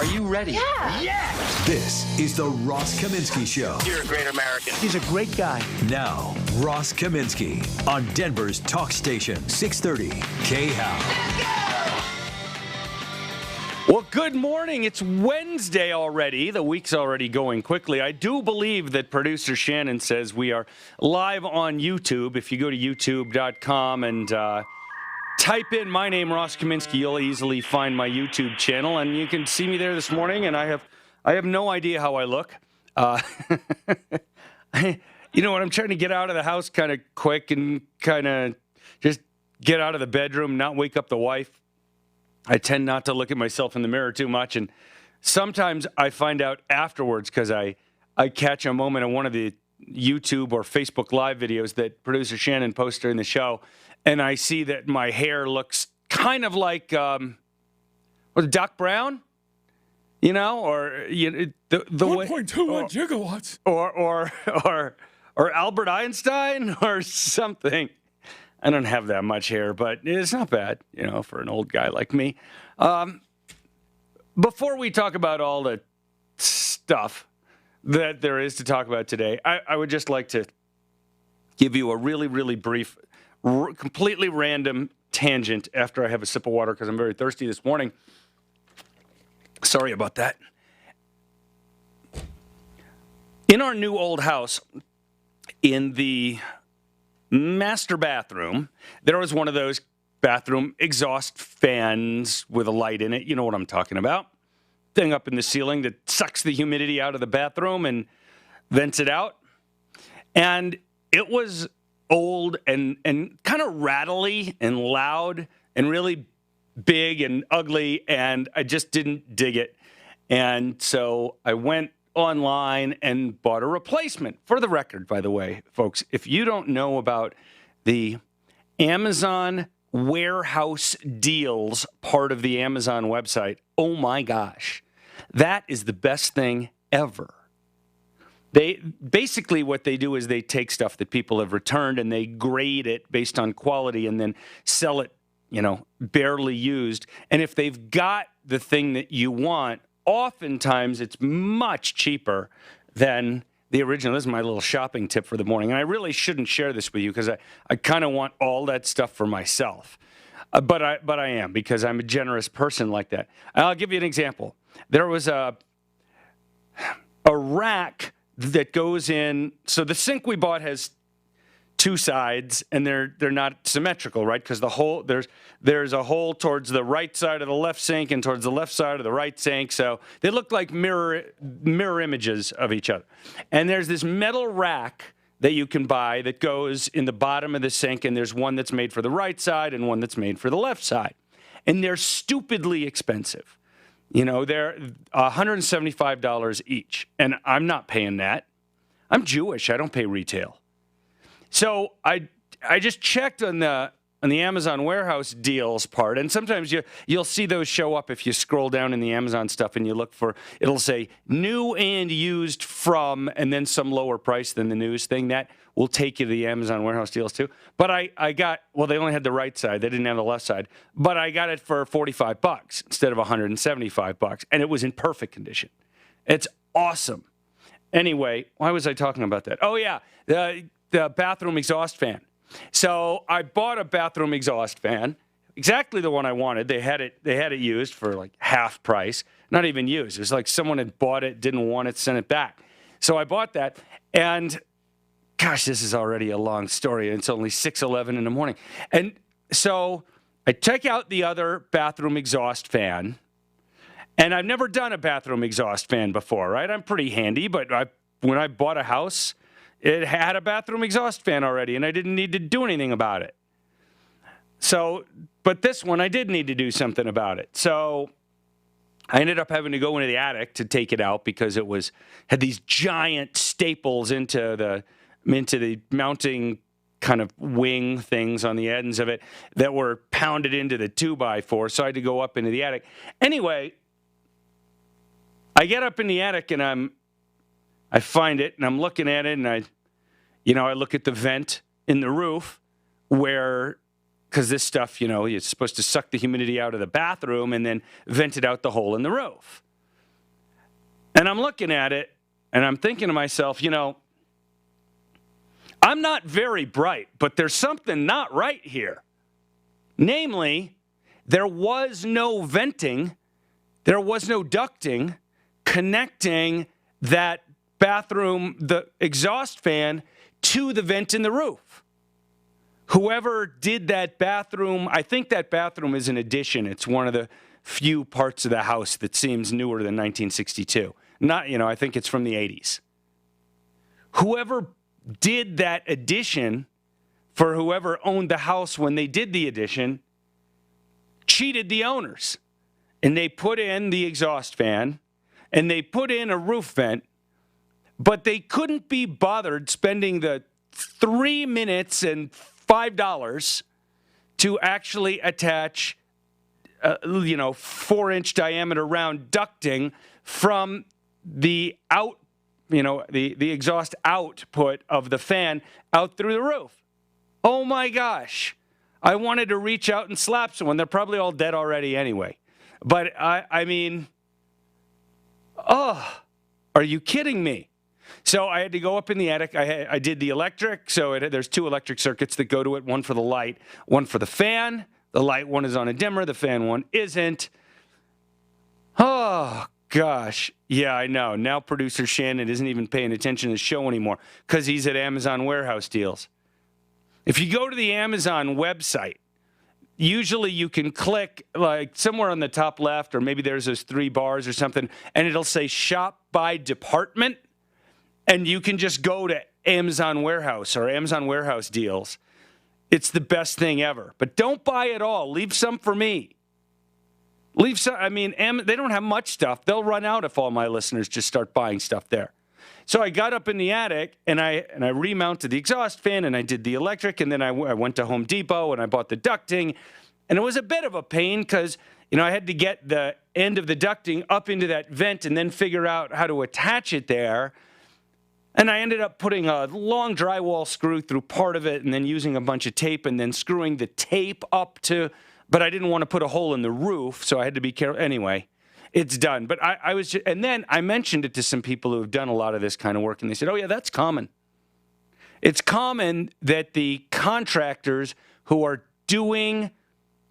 Are you ready? Yeah. Yes! This is the Ross Kaminsky Show. You're a great American. He's a great guy. Now, Ross Kaminsky on Denver's talk station, 630 KHOW. Well, good morning. It's Wednesday already. The week's already going quickly. I do believe that producer Shannon says we are live on YouTube. If you go to youtube.com and type in my name, Ross Kaminsky, you'll easily find my YouTube channel, and you can see me there this morning, and I have no idea how I look. You know what? I'm trying to get out of the house kind of quick and kind of just get out of the bedroom, not wake up the wife. I tend not to look at myself in the mirror too much, and sometimes I find out afterwards because I catch a moment on one of the YouTube or Facebook Live videos that producer Shannon posts during the show, and I see that my hair looks kind of like Doc Brown, you know, or the 1.21 gigawatts, or Albert Einstein or something. I don't have that much hair, but it's not bad, you know, for an old guy like me. Before we talk about all the stuff that there is to talk about today, I would just like to give you a really, really brief, completely random tangent after I have a sip of water because I'm very thirsty this morning. Sorry about that. In our new old house, in the master bathroom, there was one of those bathroom exhaust fans with a light in it. You know what I'm talking about. Thing up in the ceiling that sucks the humidity out of the bathroom and vents it out. And it was old and kind of rattly and loud and really big and ugly, and I just didn't dig it. And so I went online and bought a replacement. For the record, by the way, folks, if you don't know about the Amazon warehouse deals part of the Amazon website, oh my gosh, that is the best thing ever. They basically what they do is they take stuff that people have returned and they grade it based on quality and then sell it, you know, barely used. And if they've got the thing that you want, oftentimes it's much cheaper than the original. This is my little shopping tip for the morning. And I really shouldn't share this with you because I kind of want all that stuff for myself. But I am, because I'm a generous person like that. I'll give you an example. There was a rack that goes in. So the sink we bought has two sides, and they're not symmetrical, right? Because there's a hole towards the right side of the left sink and towards the left side of the right sink. So they look like mirror images of each other. And there's this metal rack that you can buy that goes in the bottom of the sink, and there's one that's made for the right side and one that's made for the left side. And they're stupidly expensive. You know, they're $175 each, and I'm not paying that. I'm Jewish. I don't pay retail. So I just checked on the Amazon warehouse deals part, and sometimes you'll see those show up if you scroll down in the Amazon stuff and you look for, it'll say new and used from, and then some lower price than the news thing. That will take you to the Amazon warehouse deals too. But I got, well, they only had the right side. They didn't have the left side. But I got it for $45 instead of $175, and it was in perfect condition. It's awesome. Anyway, why was I talking about that? Oh, yeah, the bathroom exhaust fan. So I bought a bathroom exhaust fan, exactly the one I wanted. They had it used for like half price, not even used. It was like someone had bought it, didn't want it, sent it back. So I bought that, and gosh, this is already a long story. It's only 6:11 in the morning. And so I take out the other bathroom exhaust fan, and I've never done a bathroom exhaust fan before, right? I'm pretty handy, but when I bought a house, it had a bathroom exhaust fan already, and I didn't need to do anything about it. So, but this one, I did need to do something about it. So I ended up having to go into the attic to take it out because it had these giant staples into the mounting kind of wing things on the ends of it that were pounded into the 2x4. So I had to go up into the attic. Anyway, I get up in the attic and I find it, and I'm looking at it, and I look at the vent in the roof where, because this stuff, it's supposed to suck the humidity out of the bathroom and then vent it out the hole in the roof. And I'm looking at it, and I'm thinking to myself, I'm not very bright, but there's something not right here. Namely, there was no venting, there was no ducting connecting that bathroom, the exhaust fan, to the vent in the roof. Whoever did that bathroom, I think that bathroom is an addition. It's one of the few parts of the house that seems newer than 1962. I think it's from the 80s. Whoever did that addition for whoever owned the house when they did the addition cheated the owners. And they put in the exhaust fan and they put in a roof vent, but they couldn't be bothered spending the 3 minutes and $5 to actually attach 4-inch diameter round ducting from the out, the exhaust output of the fan out through the roof. Oh my gosh. I wanted to reach out and slap someone. They're probably all dead already anyway. But I mean, are you kidding me? So I had to go up in the attic. I did the electric. So there's 2 electric circuits that go to it, one for the light, one for the fan. The light one is on a dimmer. The fan one isn't. Oh, gosh. Yeah, I know. Now producer Shannon isn't even paying attention to the show anymore because he's at Amazon Warehouse Deals. If you go to the Amazon website, usually you can click like somewhere on the top left, or maybe there's those 3 bars or something, and it'll say shop by department. And you can just go to Amazon Warehouse or Amazon Warehouse Deals. It's the best thing ever. But don't buy it all. Leave some for me. Leave some. I mean, they don't have much stuff. They'll run out if all my listeners just start buying stuff there. So I got up in the attic and I remounted the exhaust fan and I did the electric, and then I went to Home Depot and I bought the ducting. And it was a bit of a pain because, I had to get the end of the ducting up into that vent and then figure out how to attach it there. And I ended up putting a long drywall screw through part of it and then using a bunch of tape and then screwing the tape up to, but I didn't want to put a hole in the roof, so I had to be careful. Anyway, it's done. But and then I mentioned it to some people who have done a lot of this kind of work, and they said, oh yeah, that's common. It's common that the contractors who are doing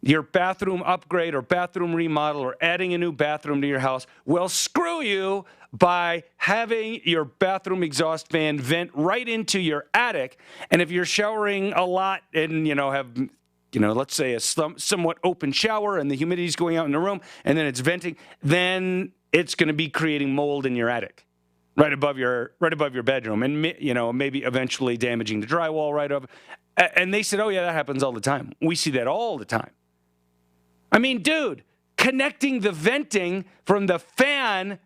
your bathroom upgrade or bathroom remodel or adding a new bathroom to your house will screw you by having your bathroom exhaust fan vent right into your attic. And if you're showering a lot and, have, let's say a somewhat open shower and the humidity's going out in the room and then it's venting, then it's going to be creating mold in your attic right above your bedroom and, maybe eventually damaging the drywall right over. And they said, oh yeah, that happens all the time. We see that all the time. I mean, dude, connecting the venting from the fan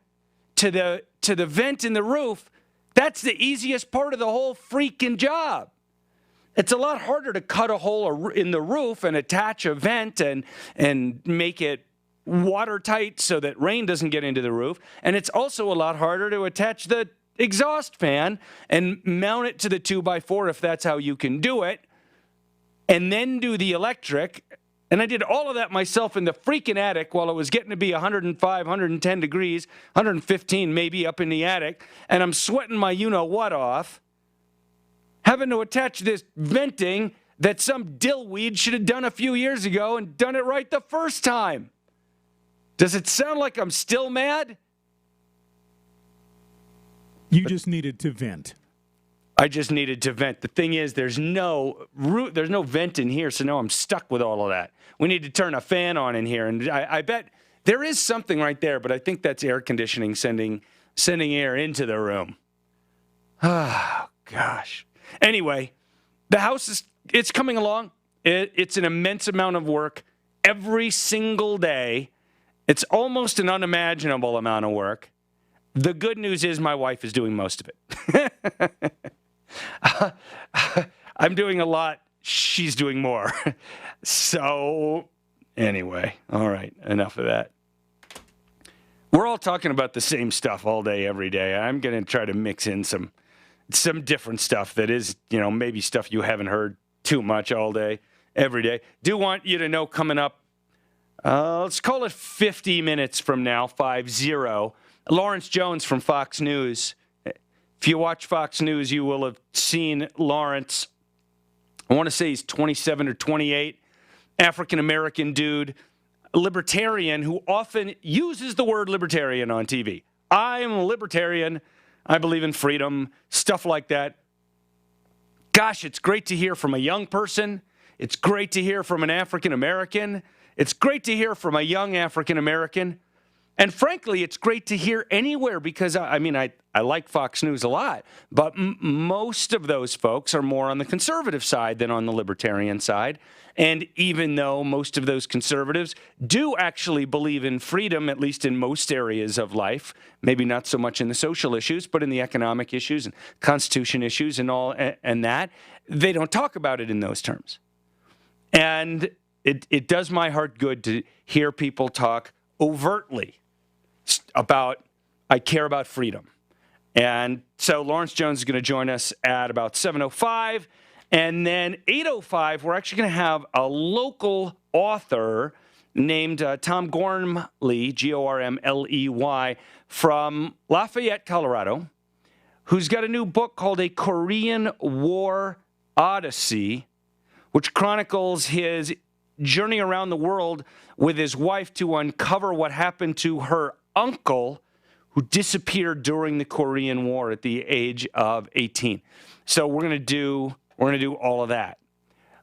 to the vent in the roof, that's the easiest part of the whole freaking job. It's a lot harder to cut a hole in the roof and attach a vent and make it watertight so that rain doesn't get into the roof. And it's also a lot harder to attach the exhaust fan and mount it to the 2x4 if that's how you can do it, and then do the electric. And I did all of that myself in the freaking attic while it was getting to be 105, 110 degrees, 115 maybe up in the attic. And I'm sweating my you-know-what off, having to attach this venting that some dillweed should have done a few years ago and done it right the first time. Does it sound like I'm still mad? You just needed to vent. I just needed to vent. The thing is, there's no vent in here, so now I'm stuck with all of that. We need to turn a fan on in here, and I bet there is something right there, but I think that's air conditioning sending air into the room. Oh, gosh. Anyway, the house it's coming along. It's an immense amount of work every single day. It's almost an unimaginable amount of work. The good news is my wife is doing most of it. I'm doing a lot. She's doing more. So, anyway, all right, enough of that. We're all talking about the same stuff all day, every day. I'm going to try to mix in some different stuff that is, maybe stuff you haven't heard too much all day, every day. Do want you to know coming up, let's call it 50 minutes from now, 50, Lawrence Jones from Fox News. If you watch Fox News, you will have seen Lawrence. I want to say he's 27 or 28, African-American dude, libertarian who often uses the word libertarian on TV. I am a libertarian. I believe in freedom, stuff like that. Gosh, it's great to hear from a young person. It's great to hear from an African-American. It's great to hear from a young African-American. And frankly, it's great to hear anywhere because, I like Fox News a lot, but most of those folks are more on the conservative side than on the libertarian side. And even though most of those conservatives do actually believe in freedom, at least in most areas of life, maybe not so much in the social issues, but in the economic issues and Constitution issues and all and that, they don't talk about it in those terms. And it does my heart good to hear people talk overtly about, I care about freedom. And so Lawrence Jones is going to join us at about 7:05. And then 8:05, we're actually going to have a local author named Tom Gormley, Gormley, from Lafayette, Colorado, who's got a new book called A Korean War Odyssey, which chronicles his journey around the world with his wife to uncover what happened to her uncle who disappeared during the Korean War at the age of 18. So we're going to do all of that.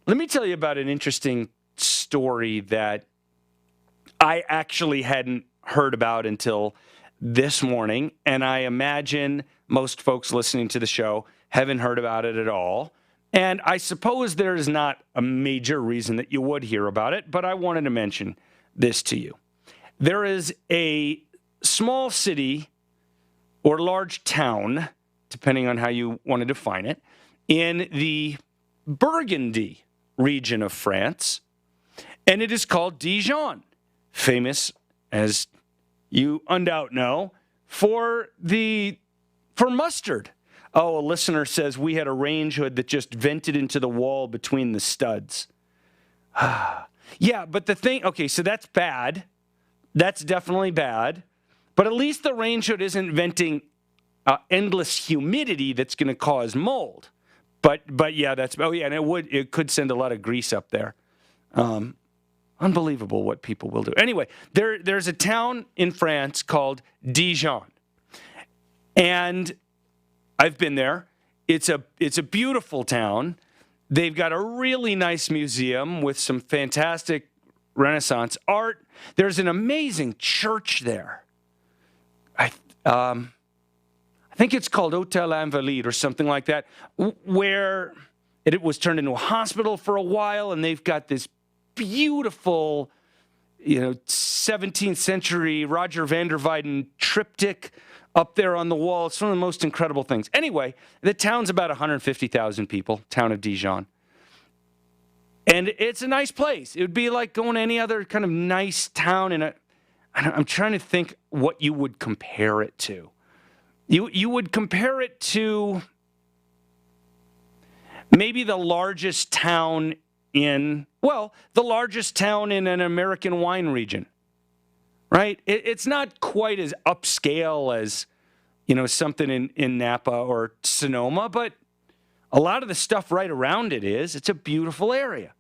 Let me tell you about an interesting story that I actually hadn't heard about until this morning, and I imagine most folks listening to the show haven't heard about it at all. And I suppose there is not a major reason that you would hear about it, but I wanted to mention this to you. There is a small city or large town, depending on how you want to define it, in the Burgundy region of France, and it is called Dijon, famous, as you undoubtedly know, for mustard. Oh, a listener says we had a range hood that just vented into the wall between the studs. Yeah, but the thing, okay, so that's bad. That's definitely bad. But at least the range hood isn't venting endless humidity that's going to cause mold. But yeah, and it could send a lot of grease up there. Unbelievable what people will do. Anyway, there's a town in France called Dijon. And I've been there. It's a beautiful town. They've got a really nice museum with some fantastic Renaissance art. There's an amazing church there. I think it's called Hôtel Invalides or something like that, where it was turned into a hospital for a while, and they've got this beautiful, 17th century Roger van der Weyden triptych up there on the wall. It's one of the most incredible things. Anyway, the town's about 150,000 people, town of Dijon. And it's a nice place. It would be like going to any other kind of nice town I'm trying to think what you would compare it to. You would compare it to maybe the largest town in an American wine region, right? It's not quite as upscale as, something in Napa or Sonoma, but a lot of the stuff right around it is. It's a beautiful area.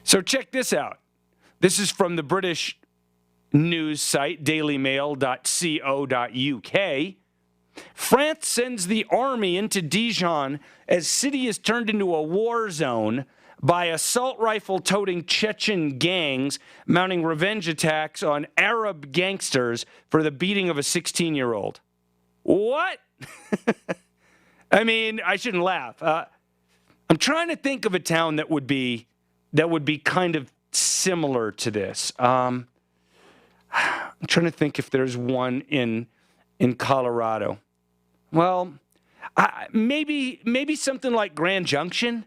So check this out. This is from the British news site, dailymail.co.uk. France sends the army into Dijon as city is turned into a war zone by assault rifle-toting Chechen gangs mounting revenge attacks on Arab gangsters for the beating of a 16-year-old. What? I mean, I shouldn't laugh. I'm trying to think of a town that would be kind of similar to this. I'm trying to think if there's one in Colorado. Well, maybe something like Grand Junction.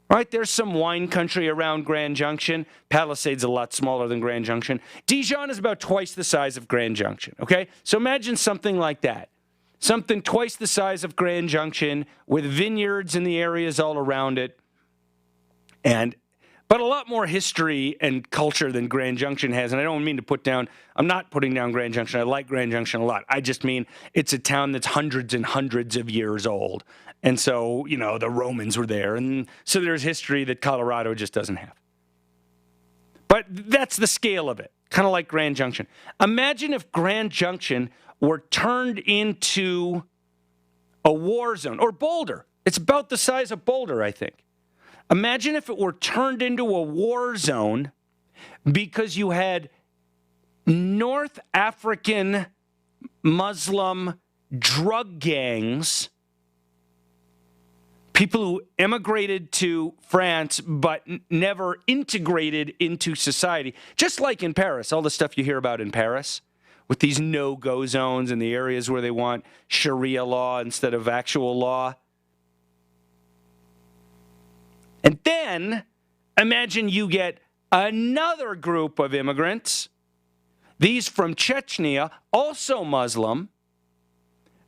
Right, there's some wine country around Grand Junction. Palisades a lot smaller than Grand Junction. Dijon is about twice the size of Grand Junction, okay? So imagine something like that. Something twice the size of Grand Junction with vineyards in the areas all around it. And but a lot more history and culture than Grand Junction has. And I don't mean to I'm not putting down Grand Junction. I like Grand Junction a lot. I just mean it's a town that's hundreds and hundreds of years old. And so, the Romans were there. And so there's history that Colorado just doesn't have. But that's the scale of it, kind of like Grand Junction. Imagine if Grand Junction were turned into a war zone, or Boulder. It's about the size of Boulder, I think. Imagine if it were turned into a war zone because you had North African Muslim drug gangs, people who immigrated to France but never integrated into society, just like in Paris, all the stuff you hear about in Paris with these no-go zones in the areas where they want Sharia law instead of actual law. And then imagine you get another group of immigrants, these from Chechnya, also Muslim.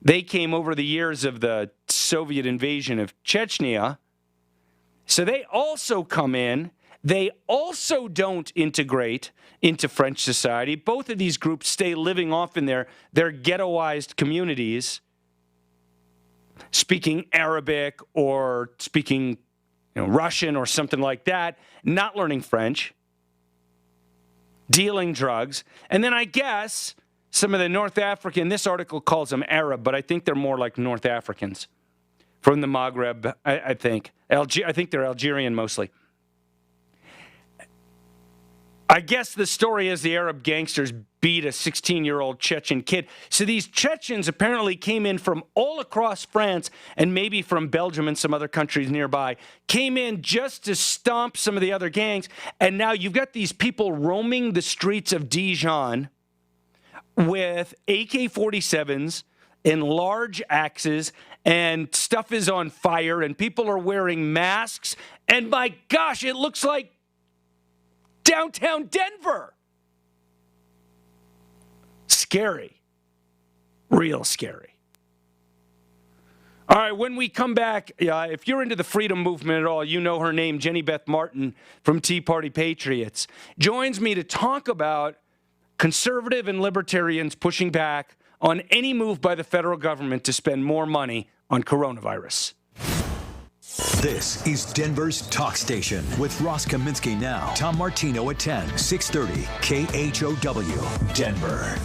They came over the years of the Soviet invasion of Chechnya. So they also come in. They also don't integrate into French society. Both of these groups stay living off in their ghettoized communities, speaking Arabic or speaking Russian or something like that, not learning French, dealing drugs. And then I guess some of the North African, this article calls them Arab, but I think they're more like North Africans from the Maghreb, I think. I think they're Algerian mostly. I guess the story is the Arab gangsters beat a 16-year-old Chechen kid. So these Chechens apparently came in from all across France and maybe from Belgium and some other countries nearby, came in just to stomp some of the other gangs. And now you've got these people roaming the streets of Dijon with AK-47s and large axes, and stuff is on fire, and people are wearing masks. And my gosh, it looks like downtown Denver. Scary. Real scary. All right, when we come back, if you're into the freedom movement at all, you know her name, Jenny Beth Martin from Tea Party Patriots, joins me to talk about conservative and libertarians pushing back on any move by the federal government to spend more money on coronavirus. This is Denver's Talk Station with Ross Kaminsky now. Tom Martino at 10, 630 KHOW, Denver.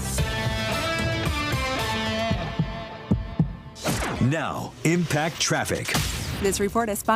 Now, Impact Traffic. This report is sponsored